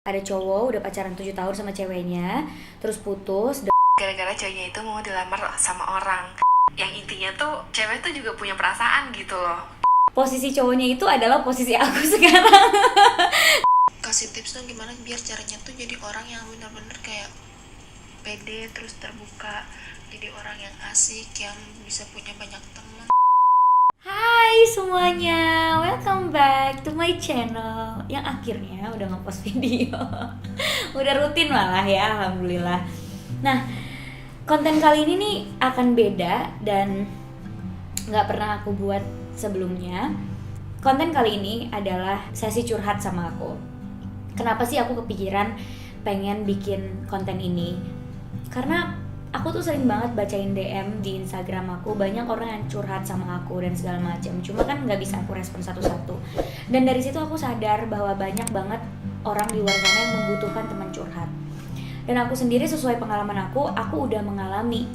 Ada cowok udah pacaran 7 tahun sama ceweknya, terus putus. Gara-gara ceweknya itu mau dilamar sama orang. Yang intinya tuh cewek tuh juga punya perasaan gitu loh. Posisi cowoknya itu adalah posisi aku sekarang. Kasih tips dong gimana biar caranya tuh jadi orang yang benar-benar kayak pede, terus terbuka, jadi orang yang asik, yang bisa punya banyak teman. Hai semuanya, welcome back to my channel yang akhirnya udah ngepost video. Udah rutin malah ya, alhamdulillah. Nah, konten kali ini nih akan beda dan gak pernah aku buat sebelumnya. Konten kali ini adalah sesi curhat sama aku. Kenapa sih aku kepikiran pengen bikin konten ini? Karena aku tuh sering banget bacain DM di Instagram aku, banyak orang yang curhat sama aku dan segala macam. Cuma kan nggak bisa aku respon satu-satu. Dan dari situ aku sadar bahwa banyak banget orang di luar sana yang membutuhkan teman curhat. Dan aku sendiri sesuai pengalaman aku udah mengalami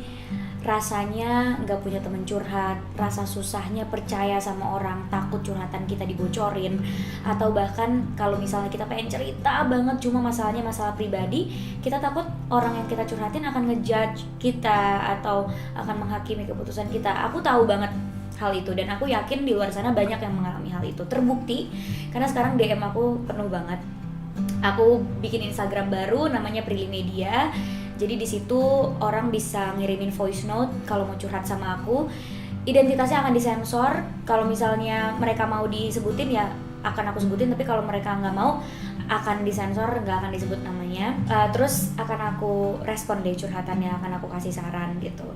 rasanya nggak punya teman curhat, rasa susahnya percaya sama orang, takut curhatan kita dibocorin, atau bahkan kalau misalnya kita pengen cerita banget cuma masalahnya masalah pribadi, kita takut orang yang kita curhatin akan ngejudge kita atau akan menghakimi keputusan kita. Aku tahu banget hal itu dan aku yakin di luar sana banyak yang mengalami hal itu. Terbukti karena sekarang DM aku penuh banget. Aku bikin Instagram baru namanya Prilly Media. Jadi di situ orang bisa ngirimin voice note kalau mau curhat sama aku. Identitasnya akan disensor. Kalau misalnya mereka mau disebutin ya akan aku sebutin, tapi kalau mereka nggak mau akan disensor, nggak akan disebut namanya. Terus akan aku respon deh curhatannya, akan aku kasih saran gitu.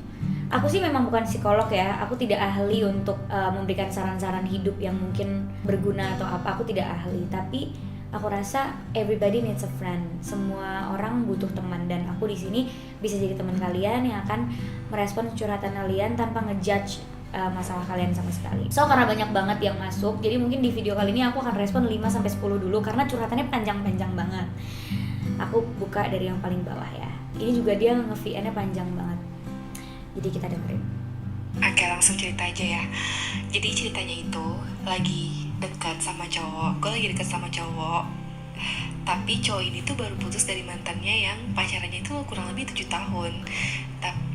Aku sih memang bukan psikolog ya, aku tidak ahli untuk memberikan saran-saran hidup yang mungkin berguna atau apa. Aku tidak ahli, tapi aku rasa everybody needs a friend. Semua orang butuh teman dan aku di sini bisa jadi teman kalian yang akan merespon curhatan kalian tanpa ngejudge masalah kalian sama sekali. So karena banyak banget yang masuk, jadi mungkin di video kali ini aku akan respon 5 sampai 10 dulu karena curhatannya panjang-panjang banget. Aku buka dari yang paling bawah ya. Ini juga dia nge-VN-nya panjang banget. Jadi kita dengerin. Oke, langsung cerita aja ya. Jadi ceritanya itu lagi dekat sama cowok. Gue lagi dekat sama cowok, tapi cowok ini tuh baru putus dari mantannya yang pacarannya itu kurang lebih 7 tahun.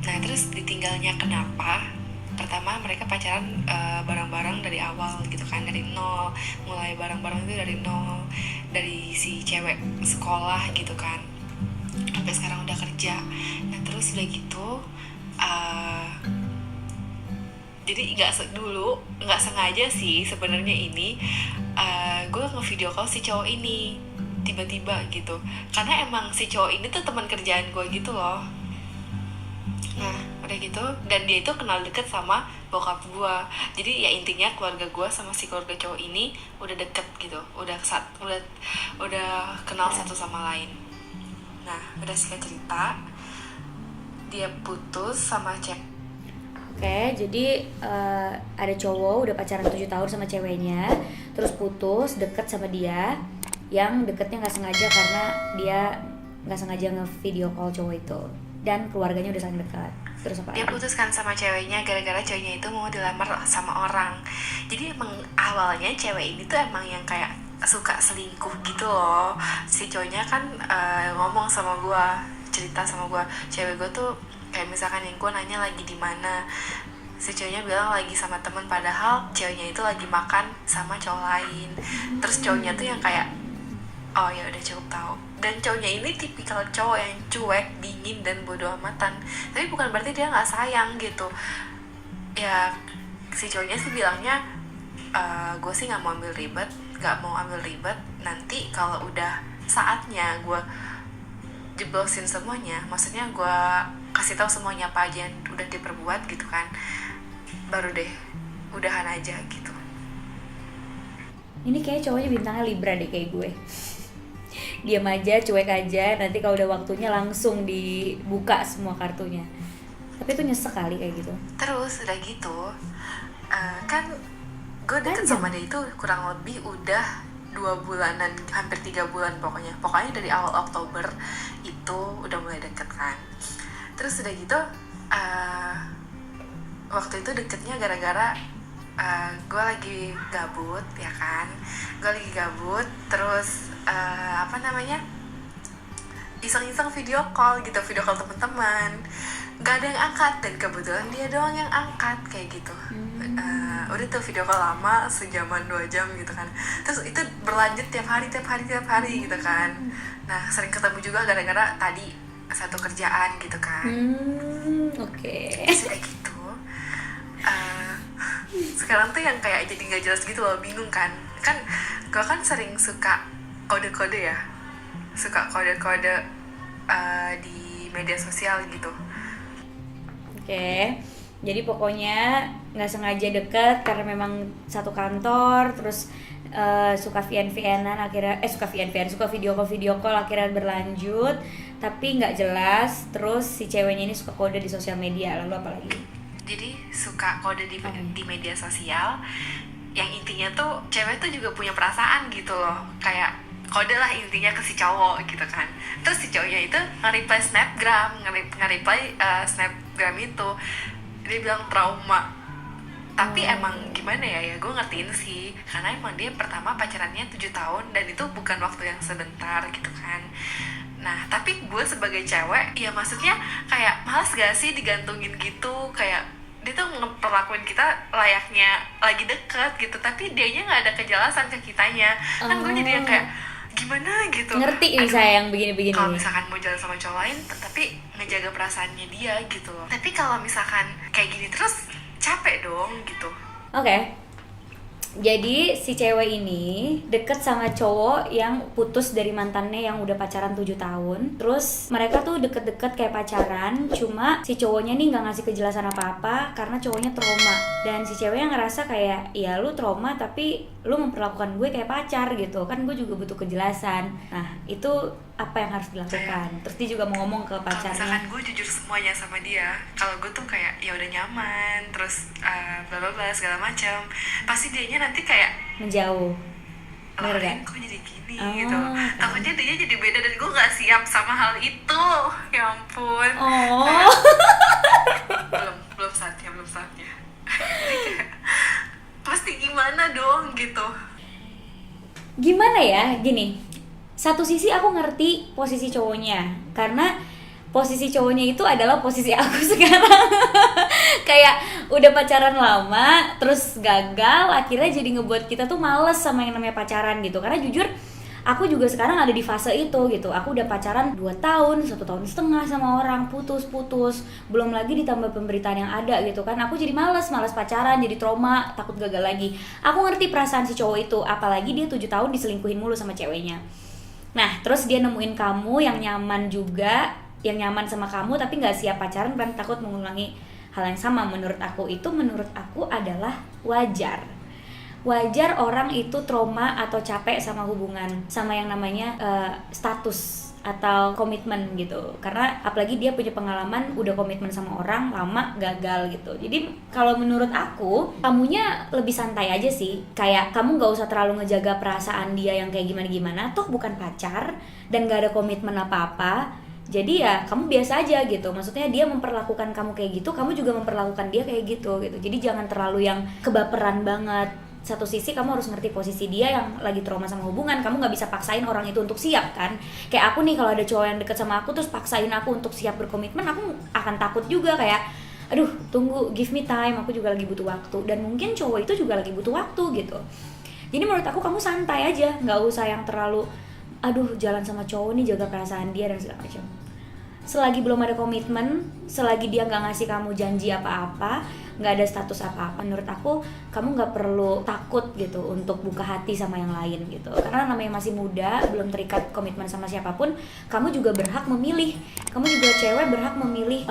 Nah terus ditinggalnya kenapa? Pertama mereka pacaran bareng-bareng dari awal gitu kan, dari nol. Mulai bareng-bareng itu dari nol, dari si cewek sekolah gitu kan, sampai sekarang udah kerja. Nah terus udah gitu jadi nggak sengaja sih sebenarnya ini gue nge-video call si cowok ini tiba-tiba gitu, karena emang si cowok ini tuh teman kerjaan gue gitu loh. Nah udah gitu, dan dia itu kenal deket sama bokap gue, jadi ya intinya keluarga gue sama si keluarga cowok ini udah deket gitu, udah kenal satu sama lain. Nah udah singkat cerita, dia putus sama cewek. Oke, jadi ada cowok udah pacaran 7 tahun sama ceweknya, terus putus, deket sama dia. Yang deketnya gak sengaja karena dia gak sengaja nge-video call cowok itu. Dan keluarganya udah saling dekat. Terus apa? Dia putus kan sama ceweknya gara-gara ceweknya itu mau dilamar sama orang. Jadi emang awalnya cewek ini tuh emang yang kayak suka selingkuh gitu loh. Si cowoknya kan ngomong sama gue, cerita sama gue, cewek gue tuh kayak misalkan yang gue nanya lagi di mana, si cowoknya bilang lagi sama temen, padahal ceweknya itu lagi makan sama cowok lain. Terus cowoknya tuh yang kayak oh ya udah cukup tahu. Dan cowoknya ini tipikal cowok yang cuek, dingin dan bodoh amatan. Tapi bukan berarti dia nggak sayang gitu. Ya si cowoknya sih bilangnya gue sih nggak mau ambil ribet. Nanti kalau udah saatnya gue jeblosin semuanya, maksudnya gue kasih tahu semuanya apa aja yang udah diperbuat gitu kan, baru deh udahan aja gitu. Ini kayak cowoknya bintangnya Libra deh kayak gue. Diam aja, cuek aja, nanti kalau udah waktunya langsung dibuka semua kartunya. Tapi itu nyesek kali kayak gitu. Terus udah gitu kan gue deket sama dia itu kurang lebih udah 2 bulanan, hampir 3 bulan pokoknya dari awal Oktober itu udah mulai deket kan. Terus udah gitu waktu itu deketnya gara-gara gue lagi gabut ya kan, terus iseng-iseng video call gitu, video call teman-teman, nggak ada yang angkat, dan kebetulan dia doang yang angkat kayak gitu. Udah tuh video call lama sejaman 2 jam gitu kan, terus itu berlanjut tiap hari gitu kan. Nah sering ketemu juga gara-gara tadi satu kerjaan gitu kan. Oke. Terus kayak gitu. Sekarang tuh yang kayak jadi nggak jelas gitu loh, bingung kan gue kan sering suka kode-kode ya, suka kode-kode di media sosial gitu. Oke. Jadi pokoknya nggak sengaja deket karena memang satu kantor, terus suka VN-VN-an akhirnya suka video call akhirnya berlanjut, tapi nggak jelas. Terus si ceweknya ini suka kode di sosial media, lalu apa lagi? Jadi suka kode di media sosial, yang intinya tuh cewek tuh juga punya perasaan gitu loh, kayak kode lah intinya ke si cowok gitu kan. Terus si cowoknya itu nge-reply snapgram, snapgram itu dia bilang trauma. Tapi emang gimana ya gue ngertiin sih, karena emang dia pertama pacarannya 7 tahun dan itu bukan waktu yang sebentar gitu kan. Nah tapi gue sebagai cewek ya maksudnya kayak malas gak sih digantungin gitu, kayak dia tuh memperlakuin kita layaknya lagi deket gitu, tapi dianya nggak ada kejelasan ke kitanya. Kan gue jadi yang kayak gimana gitu, ngerti nih saya yang begini-begini. Kalau misalkan mau jalan sama cowok lain tapi ngejaga perasaannya dia gitu loh. Tapi kalau misalkan kayak gini terus capek dong gitu. Oke. Jadi si cewek ini deket sama cowok yang putus dari mantannya yang udah pacaran 7 tahun. Terus mereka tuh deket-deket kayak pacaran, cuma si cowoknya nih gak ngasih kejelasan apa-apa karena cowoknya trauma. Dan si ceweknya ngerasa kayak, ya lu trauma tapi lu memperlakukan gue kayak pacar gitu, kan gue juga butuh kejelasan. Nah itu apa yang harus dilakukan? Terus dia juga mau ngomong ke Kalau pacarnya, misalkan gue jujur semuanya sama dia, kalau gue tuh kayak ya udah nyaman, terus bla bla bla segala macam, pasti dianya nanti kayak menjauh. Bener lain gak? kok jadi gini Oh, gitu. Takutnya dia jadi beda dan gue nggak siap sama hal itu. Ya ampun. Oh. belum saatnya. Jadi kayak pasti gimana dong gitu. Gimana ya, gini, satu sisi aku ngerti posisi cowoknya, karena posisi cowoknya itu adalah posisi aku sekarang. Kayak udah pacaran lama terus gagal, akhirnya jadi ngebuat kita tuh males sama yang namanya pacaran gitu. Karena jujur aku juga sekarang ada di fase itu gitu. Aku udah pacaran 2 tahun, 1,5 tahun sama orang, putus. Belum lagi ditambah pemberitaan yang ada gitu kan. Aku jadi males pacaran, jadi trauma, takut gagal lagi. Aku ngerti perasaan si cowok itu, apalagi dia 7 tahun diselingkuhin mulu sama ceweknya. Nah, terus dia nemuin kamu yang nyaman juga, yang nyaman sama kamu tapi gak siap pacaran dan takut mengulangi hal yang sama. Menurut aku adalah wajar orang itu trauma atau capek sama hubungan, sama yang namanya status atau komitmen gitu. Karena apalagi dia punya pengalaman udah komitmen sama orang lama gagal gitu. Jadi kalau menurut aku, kamunya lebih santai aja sih. Kayak kamu gak usah terlalu ngejaga perasaan dia yang kayak gimana-gimana. Toh bukan pacar dan gak ada komitmen apa-apa. Jadi ya kamu biasa aja gitu. Maksudnya dia memperlakukan kamu kayak gitu, kamu juga memperlakukan dia kayak gitu. Jadi jangan terlalu yang kebaperan banget. Satu sisi kamu harus ngerti posisi dia yang lagi trauma sama hubungan. Kamu gak bisa paksain orang itu untuk siap kan. Kayak aku nih, kalau ada cowok yang deket sama aku terus paksain aku untuk siap berkomitmen, aku akan takut juga kayak, aduh tunggu, give me time, aku juga lagi butuh waktu. Dan mungkin cowok itu juga lagi butuh waktu gitu. Jadi menurut aku kamu santai aja, gak usah yang terlalu aduh jalan sama cowok nih, jaga perasaan dia dan segala macam. Selagi belum ada komitmen, selagi dia gak ngasih kamu janji apa-apa, gak ada status apa-apa, menurut aku kamu gak perlu takut gitu untuk buka hati sama yang lain gitu. Karena namanya masih muda, belum terikat komitmen sama siapapun, kamu juga berhak memilih. Kamu juga cewek berhak memilih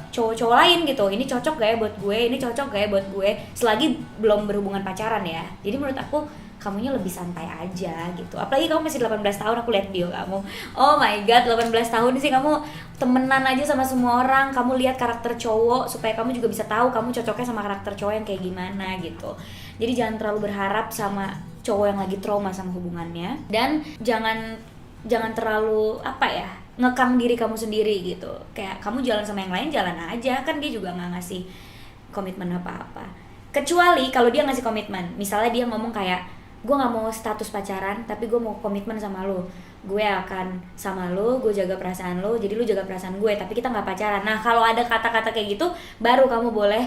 cowok-cowok lain gitu. Ini cocok gak ya buat gue, ini cocok gak ya buat gue, selagi belum berhubungan pacaran ya. Jadi menurut aku kamunya lebih santai aja gitu. Apalagi kamu masih 18 tahun, aku lihat bio kamu. Oh my god, 18 tahun sih kamu temenan aja sama semua orang. Kamu lihat karakter cowok supaya kamu juga bisa tahu kamu cocoknya sama karakter cowok yang kayak gimana gitu. Jadi jangan terlalu berharap sama cowok yang lagi trauma sama hubungannya, dan jangan terlalu ngekang diri kamu sendiri gitu. Kayak kamu jalan sama yang lain, jalan aja, kan dia juga nggak ngasih komitmen apa-apa. Kecuali kalau dia ngasih komitmen, misalnya dia ngomong kayak, gue gak mau status pacaran tapi gue mau komitmen sama lo. gue akan sama lo, gue jaga perasaan lo, jadi lo jaga perasaan gue, tapi kita nggak pacaran. Nah kalau ada kata-kata kayak gitu, baru kamu boleh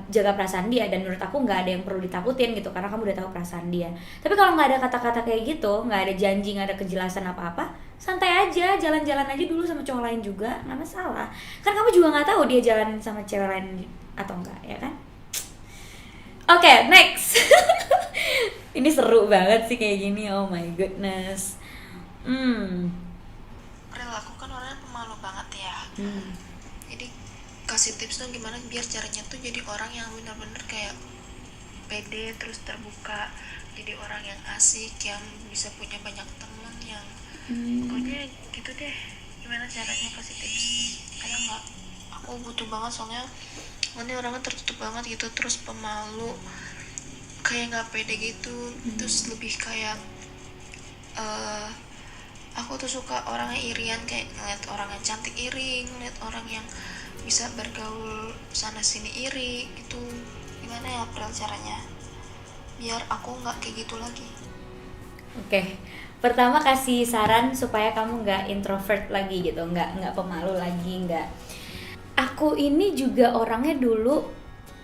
jaga perasaan dia. Dan menurut aku nggak ada yang perlu ditakutin gitu, karena kamu udah tahu perasaan dia. Tapi kalau nggak ada kata-kata kayak gitu, nggak ada janji, nggak ada kejelasan apa-apa, santai aja, jalan-jalan aja dulu sama cowok lain juga, nggak masalah. Kan kamu juga nggak tahu dia jalan sama cewek lain atau enggak, ya kan? Oke, next. Ini seru banget sih kayak gini, oh my goodness. Rel, aku kan orangnya pemalu banget ya. Hmm. Jadi kasih tips dong gimana biar caranya tuh jadi orang yang benar-benar kayak pede, terus terbuka, jadi orang yang asik, yang bisa punya banyak teman, yang pokoknya gitu deh. Gimana caranya, kasih tips? Karena nggak, aku butuh banget soalnya ini orangnya tertutup banget gitu, terus pemalu, kayak nggak pede gitu, terus lebih kayak aku tuh suka orangnya irian, kayak ngeliat orang yang cantik iri, ngeliat orang yang bisa bergaul sana sini iri gitu. Gimana ya April caranya biar aku nggak kayak gitu lagi? Oke, pertama kasih saran supaya kamu nggak introvert lagi gitu, nggak pemalu lagi, nggak. Aku ini juga orangnya dulu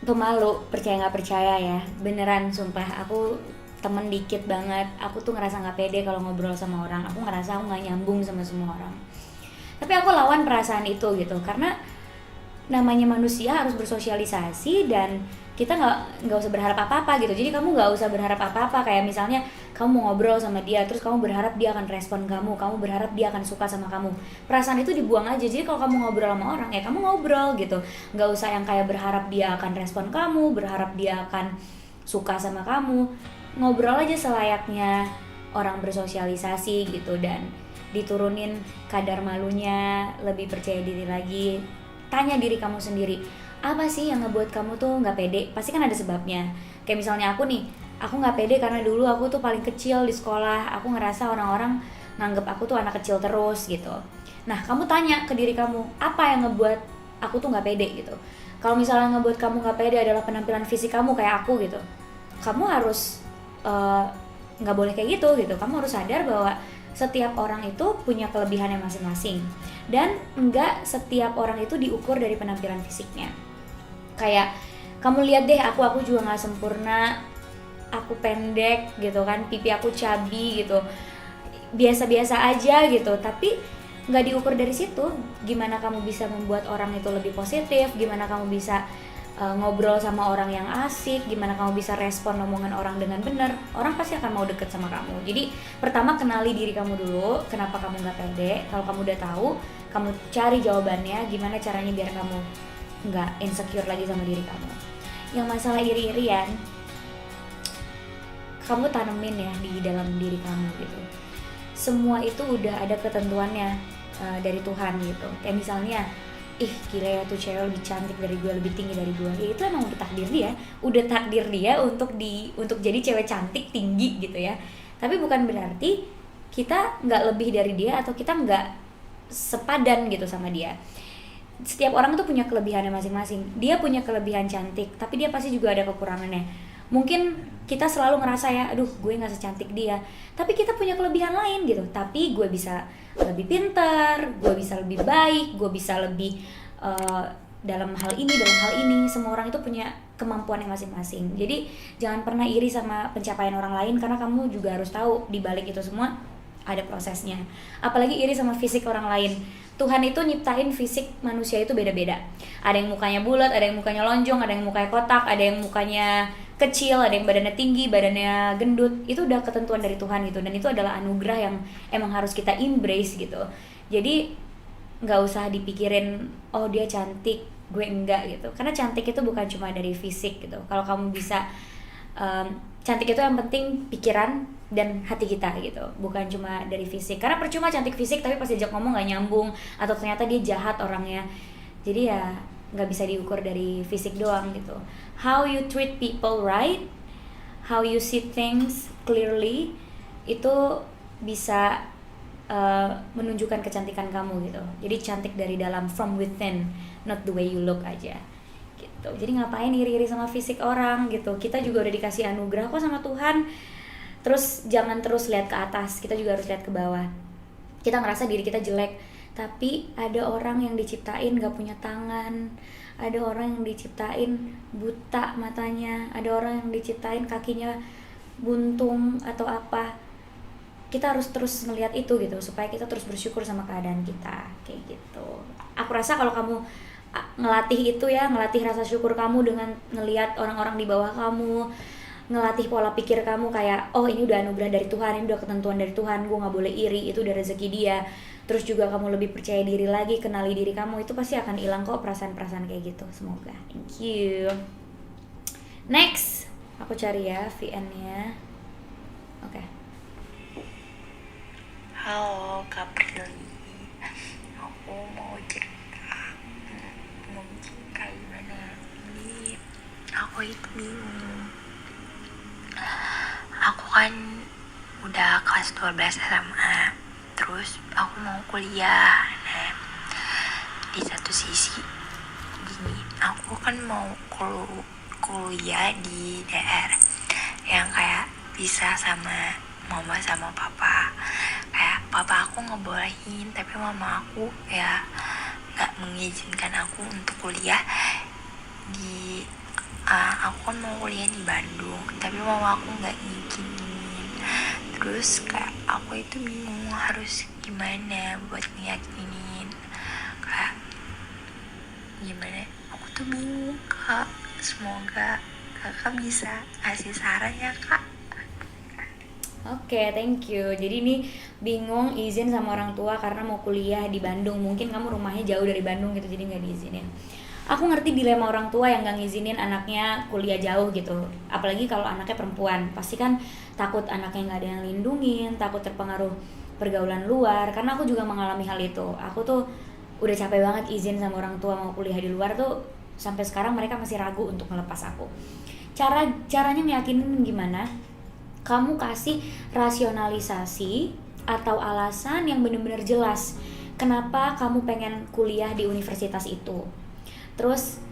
pemalu, percaya nggak percaya ya, beneran sumpah. Aku temen dikit banget, aku tuh ngerasa nggak pede kalau ngobrol sama orang, aku ngerasa aku nggak nyambung sama semua orang. Tapi aku lawan perasaan itu gitu, karena namanya manusia harus bersosialisasi dan kita nggak usah berharap apa-apa gitu. Jadi kamu nggak usah berharap apa-apa, kayak misalnya kamu mau ngobrol sama dia, terus kamu berharap dia akan respon kamu berharap dia akan suka sama kamu. Perasaan itu dibuang aja. Jadi kalau kamu ngobrol sama orang, ya kamu ngobrol gitu, nggak usah yang kayak berharap dia akan respon kamu, berharap dia akan suka sama kamu. Ngobrol aja selayaknya orang bersosialisasi gitu, dan diturunin kadar malunya, lebih percaya diri lagi. Tanya diri kamu sendiri, apa sih yang ngebuat kamu tuh nggak pede? Pasti kan ada sebabnya. Kayak misalnya aku nih, aku nggak pede karena dulu aku tuh paling kecil di sekolah. Aku ngerasa orang-orang nganggep aku tuh anak kecil terus gitu. Nah, kamu tanya ke diri kamu, apa yang ngebuat aku tuh nggak pede gitu. Kalau misalnya ngebuat kamu nggak pede adalah penampilan fisik kamu kayak aku gitu, kamu harus nggak boleh kayak gitu. Kamu harus sadar bahwa setiap orang itu punya kelebihannya masing-masing, dan nggak setiap orang itu diukur dari penampilan fisiknya. Kayak kamu lihat deh, aku juga nggak sempurna, aku pendek gitu kan, pipi aku cabi gitu, biasa-biasa aja gitu, tapi nggak diukur dari situ. Gimana kamu bisa membuat orang itu lebih positif, gimana kamu bisa ngobrol sama orang yang asik, gimana kamu bisa respon omongan orang dengan benar, orang pasti akan mau deket sama kamu. Jadi pertama kenali diri kamu dulu, kenapa kamu nggak pede. Kalau kamu udah tahu, kamu cari jawabannya, gimana caranya biar kamu nggak insecure lagi sama diri kamu. Yang masalah iri-irian, kamu tanemin ya di dalam diri kamu gitu. Semua itu udah ada ketentuannya dari Tuhan gitu. Kayak misalnya, ih gila ya tuh cewek lebih cantik dari gue, lebih tinggi dari gue, ya itu emang udah takdir dia untuk jadi cewek cantik tinggi gitu ya. Tapi bukan berarti kita nggak lebih dari dia atau kita nggak sepadan gitu sama dia. Setiap orang tuh punya kelebihannya masing-masing. Dia punya kelebihan cantik, tapi dia pasti juga ada kekurangannya. Mungkin kita selalu ngerasa ya, aduh gue nggak secantik dia, tapi kita punya kelebihan lain gitu. Tapi gue bisa lebih pintar, gue bisa lebih baik, gue bisa lebih dalam hal ini. Semua orang itu punya kemampuannya masing-masing. Jadi jangan pernah iri sama pencapaian orang lain, karena kamu juga harus tahu di balik itu semua ada prosesnya. Apalagi iri sama fisik orang lain. Tuhan itu nyiptain fisik manusia itu beda-beda. Ada yang mukanya bulat, ada yang mukanya lonjong, ada yang mukanya kotak, ada yang mukanya kecil, ada yang badannya tinggi, badannya gendut. Itu udah ketentuan dari Tuhan gitu, dan itu adalah anugerah yang emang harus kita embrace gitu. Jadi nggak usah dipikirin, oh dia cantik, gue enggak gitu. Karena cantik itu bukan cuma dari fisik gitu. Kalau kamu bisa cantik itu yang penting pikiran dan hati kita gitu, bukan cuma dari fisik. Karena percuma cantik fisik tapi pas diajak ngomong nggak nyambung, atau ternyata dia jahat orangnya. Jadi ya nggak bisa diukur dari fisik doang gitu. How you treat people right, how you see things clearly, itu bisa menunjukkan kecantikan kamu gitu. Jadi cantik dari dalam, from within, not the way you look aja gitu. Jadi ngapain iri-iri sama fisik orang gitu. Kita juga udah dikasih anugerah kok sama Tuhan. Terus jangan terus lihat ke atas, kita juga harus lihat ke bawah. Kita ngerasa diri kita jelek, tapi ada orang yang diciptain gak punya tangan, ada orang yang diciptain buta matanya, ada orang yang diciptain kakinya buntung atau apa. Kita harus terus ngelihat itu gitu, supaya kita terus bersyukur sama keadaan kita, kayak gitu. Aku rasa kalau kamu ngelatih itu ya, ngelatih rasa syukur kamu dengan ngelihat orang-orang di bawah kamu, ngelatih pola pikir kamu kayak, oh ini udah anugerah dari Tuhan, ini udah ketentuan dari Tuhan, gue gak boleh iri, itu udah rezeki dia. Terus juga kamu lebih percaya diri lagi, kenali diri kamu, itu pasti akan hilang kok perasaan-perasaan kayak gitu. Semoga. Thank you. Next, aku cari ya VN-nya. Oke. Halo Kak Prilly, aku mau cerita. Mungkin kayak gimana ini, aku itu bingung. Aku kan udah kelas 12 SMA, terus aku mau kuliah. Nah, di satu sisi gini, aku kan mau kuliah di daerah yang kayak bisa sama mama sama papa. Kayak papa aku ngebolehin, tapi mama aku ya gak mengizinkan aku untuk kuliah di aku kan mau kuliah di Bandung, tapi mama aku gak ngizinin. Terus kayak aku itu bingung harus gimana buat ngeyakinin. Kayak gimana, aku tuh bingung Kak. Semoga kakak bisa kasih saran ya Kak. Oke, thank you. Jadi ini bingung izin sama orang tua karena mau kuliah di Bandung. Mungkin kamu rumahnya jauh dari Bandung gitu, jadi gak diizinin. Aku ngerti dilema orang tua yang gak ngizinin anaknya kuliah jauh gitu. Apalagi kalau anaknya perempuan, pasti kan takut anaknya gak ada yang lindungin, takut terpengaruh pergaulan luar. Karena aku juga mengalami hal itu. Aku tuh udah capek banget izin sama orang tua mau kuliah di luar tuh. Sampai sekarang mereka masih ragu untuk melepas aku. Caranya ngeyakinin gimana? Kamu kasih rasionalisasi atau alasan yang benar-benar jelas kenapa kamu pengen kuliah di universitas itu. Terus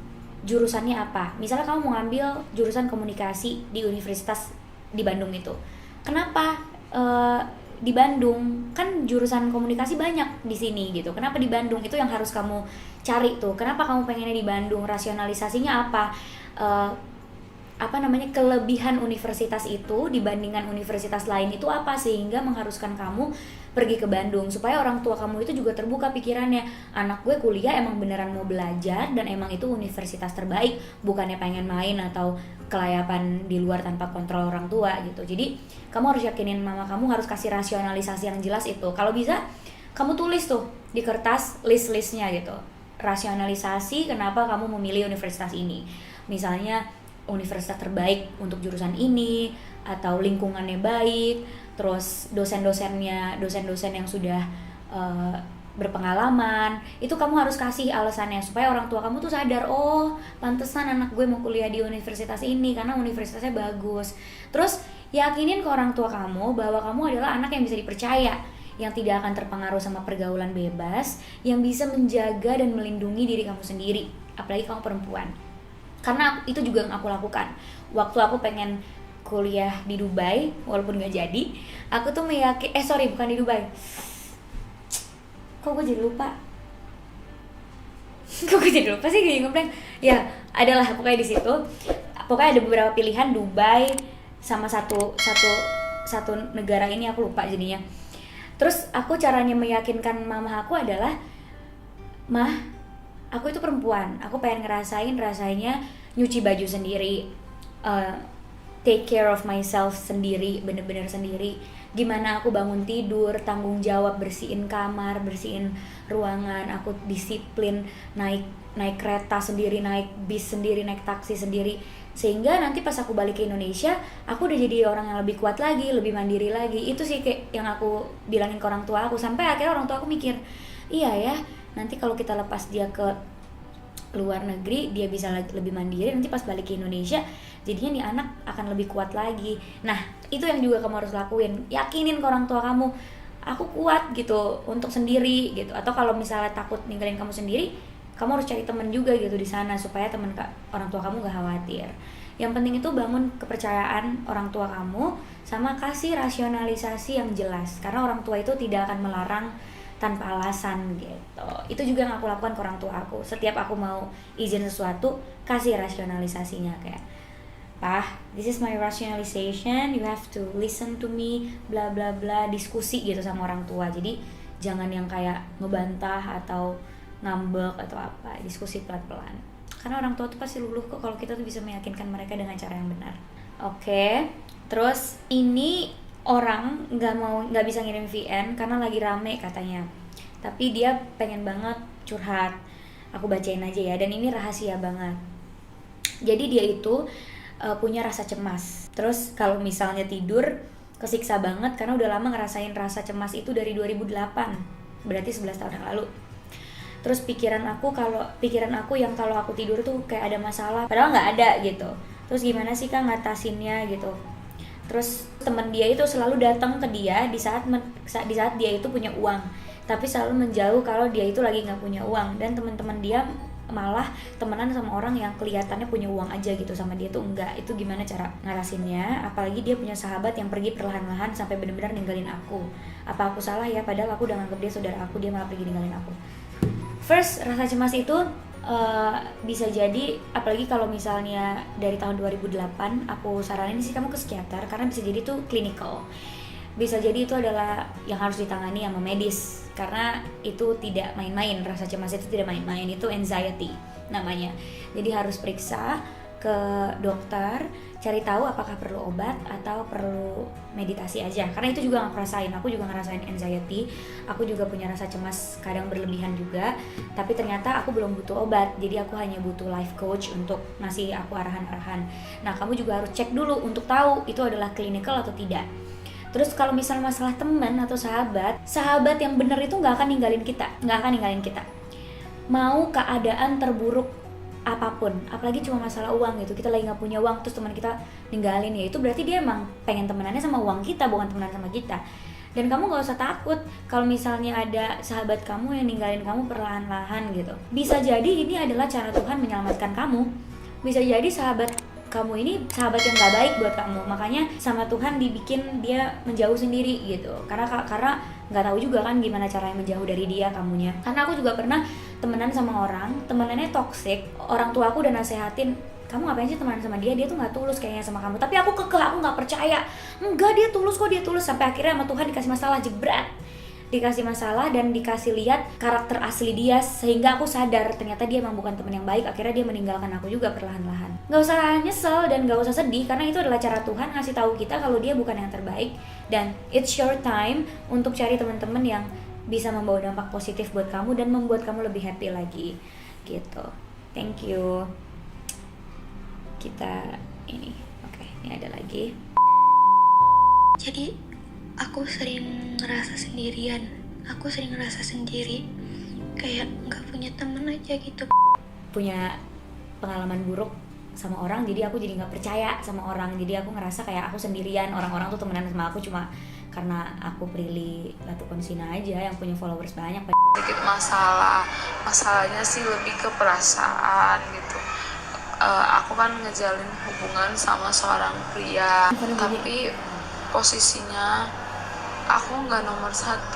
jurusannya apa? Misalnya kamu mau ngambil jurusan komunikasi di universitas di Bandung itu. Kenapa di Bandung? Kan jurusan komunikasi banyak di sini gitu. Kenapa di Bandung? Itu yang harus kamu cari tuh. Kenapa kamu pengennya di Bandung? Rasionalisasinya apa? Kelebihan universitas itu dibandingkan universitas lain itu apa, sehingga mengharuskan kamu pergi ke Bandung, supaya orang tua kamu itu juga terbuka pikirannya, anak gue kuliah emang beneran mau belajar dan emang itu universitas terbaik, bukannya pengen main atau kelayapan di luar tanpa kontrol orang tua gitu. Jadi kamu harus yakinin mama kamu, harus kasih rasionalisasi yang jelas itu. Kalau bisa kamu tulis tuh di kertas list-listnya gitu, rasionalisasi kenapa kamu memilih universitas ini. Misalnya universitas terbaik untuk jurusan ini, atau lingkungannya baik, terus dosen-dosen yang sudah berpengalaman. Itu kamu harus kasih alasannya supaya orang tua kamu tuh sadar, oh pantesan anak gue mau kuliah di universitas ini karena universitasnya bagus. Terus yakinin ke orang tua kamu bahwa kamu adalah anak yang bisa dipercaya, yang tidak akan terpengaruh sama pergaulan bebas, yang bisa menjaga dan melindungi diri kamu sendiri, apalagi kamu perempuan. Karena itu juga yang aku lakukan. Waktu aku pengen kuliah di Dubai, walaupun gak jadi, aku tuh bukan di Dubai. Kok gue jadi lupa? Sih gini ngeblank. Ya, adalah pokoknya di situ. Pokoknya ada beberapa pilihan, Dubai sama satu negara ini aku lupa jadinya. Terus aku caranya meyakinkan mama aku adalah, "Mah, aku itu perempuan, aku pengen rasanya nyuci baju sendiri, take care of myself sendiri, bener-bener sendiri. Gimana aku bangun tidur, tanggung jawab bersihin kamar, bersihin ruangan, aku disiplin naik kereta sendiri, naik bis sendiri, naik taksi sendiri. Sehingga nanti pas aku balik ke Indonesia, aku udah jadi orang yang lebih kuat lagi, lebih mandiri lagi." Itu sih kayak yang aku bilangin ke orang tua aku. Sampai akhirnya orang tua aku mikir, iya ya, nanti kalau kita lepas dia ke luar negeri, dia bisa lebih mandiri, nanti pas balik ke Indonesia jadinya nih anak akan lebih kuat lagi. Nah, itu yang juga kamu harus lakuin. Yakinin ke orang tua kamu, aku kuat gitu untuk sendiri gitu. Atau kalau misalnya takut ninggalin kamu sendiri, kamu harus cari teman juga gitu di sana supaya orang tua kamu gak khawatir. Yang penting itu bangun kepercayaan orang tua kamu, sama kasih rasionalisasi yang jelas. Karena orang tua itu tidak akan melarang tanpa alasan gitu. Itu juga yang aku lakukan ke orang tua aku. Setiap aku mau izin sesuatu, kasih rasionalisasinya kayak, "Pah, this is my rationalization, you have to listen to me," bla bla bla, diskusi gitu sama orang tua. Jadi jangan yang kayak ngebantah atau ngambek atau apa, diskusi pelan-pelan. Karena orang tua tuh pasti luluh kok kalau kita tuh bisa meyakinkan mereka dengan cara yang benar. Oke, terus ini orang nggak bisa ngirim VN karena lagi rame katanya. Tapi dia pengen banget curhat. Aku bacain aja ya, dan ini rahasia banget. Jadi dia itu punya rasa cemas. Terus kalau misalnya tidur kesiksa banget karena udah lama ngerasain rasa cemas itu dari 2008. Berarti 11 tahun yang lalu. Terus pikiran aku yang kalau aku tidur tuh kayak ada masalah, padahal nggak ada gitu. Terus gimana sih Kak ngatasinnya gitu. Terus teman dia itu selalu datang ke dia di saat dia itu punya uang, tapi selalu menjauh kalau dia itu lagi nggak punya uang. Dan teman-teman dia malah temenan sama orang yang kelihatannya punya uang aja gitu, sama dia tuh enggak. Itu gimana cara ngatasinnya? Apalagi dia punya sahabat yang pergi perlahan-lahan sampai benar-benar ninggalin aku. Apa aku salah ya? Padahal aku udah nganggep dia saudara aku, dia malah pergi ninggalin aku. First, rasa cemas itu bisa jadi, apalagi kalau misalnya dari tahun 2008, aku saranin sih kamu ke psikiater, karena bisa jadi itu clinical. Bisa jadi itu adalah yang harus ditangani sama medis, karena itu tidak main-main. Rasa cemas itu tidak main-main, itu anxiety namanya. Jadi harus periksa ke dokter, cari tahu apakah perlu obat atau perlu meditasi aja. Karena itu juga aku rasain, aku juga ngerasain anxiety, aku juga punya rasa cemas kadang berlebihan juga. Tapi ternyata aku belum butuh obat, jadi aku hanya butuh life coach untuk ngasih aku arahan-arahan. Nah, kamu juga harus cek dulu untuk tahu itu adalah clinical atau tidak. Terus kalau misalnya masalah teman atau sahabat yang benar itu nggak akan ninggalin kita. Mau keadaan terburuk apapun, apalagi cuma masalah uang gitu, kita lagi nggak punya uang terus teman kita ninggalin, ya itu berarti dia emang pengen temenannya sama uang kita, bukan temenan sama kita. Dan kamu nggak usah takut kalau misalnya ada sahabat kamu yang ninggalin kamu perlahan-lahan gitu. Bisa jadi ini adalah cara Tuhan menyelamatkan kamu. Bisa jadi sahabat kamu ini sahabat yang gak baik buat kamu, makanya sama Tuhan dibikin dia menjauh sendiri gitu. Karena nggak tahu juga kan gimana caranya menjauh dari dia kamunya. Karena aku juga pernah temenan sama orang, temenannya toxic. Orang tua aku udah nasehatin, kamu ngapain sih temenan sama dia tuh nggak tulus kayaknya sama kamu. Tapi aku kekeh, aku nggak percaya. Enggak, dia tulus kok, dia tulus. Sampai akhirnya sama Tuhan dikasih masalah, jebret. Dikasih masalah dan dikasih lihat karakter asli dia, sehingga aku sadar ternyata dia emang bukan teman yang baik. Akhirnya dia meninggalkan aku juga perlahan-lahan. Gak usah nyesel dan gak usah sedih, karena itu adalah cara Tuhan ngasih tahu kita kalau dia bukan yang terbaik. Dan it's your time untuk cari teman-teman yang bisa membawa dampak positif buat kamu dan membuat kamu lebih happy lagi gitu. Thank you. Kita ini ini ada lagi. Jadi aku sering ngerasa sendirian, aku sering ngerasa sendiri, kayak nggak punya temen aja gitu. Punya pengalaman buruk sama orang, jadi aku jadi nggak percaya sama orang. Jadi aku ngerasa kayak aku sendirian, orang-orang tuh temenan sama aku cuma karena aku Prilly Latukonsina aja yang punya followers banyak. Sedikit masalahnya sih lebih ke perasaan gitu. Aku kan ngejalin hubungan sama seorang pria, tapi posisinya aku nggak nomor 1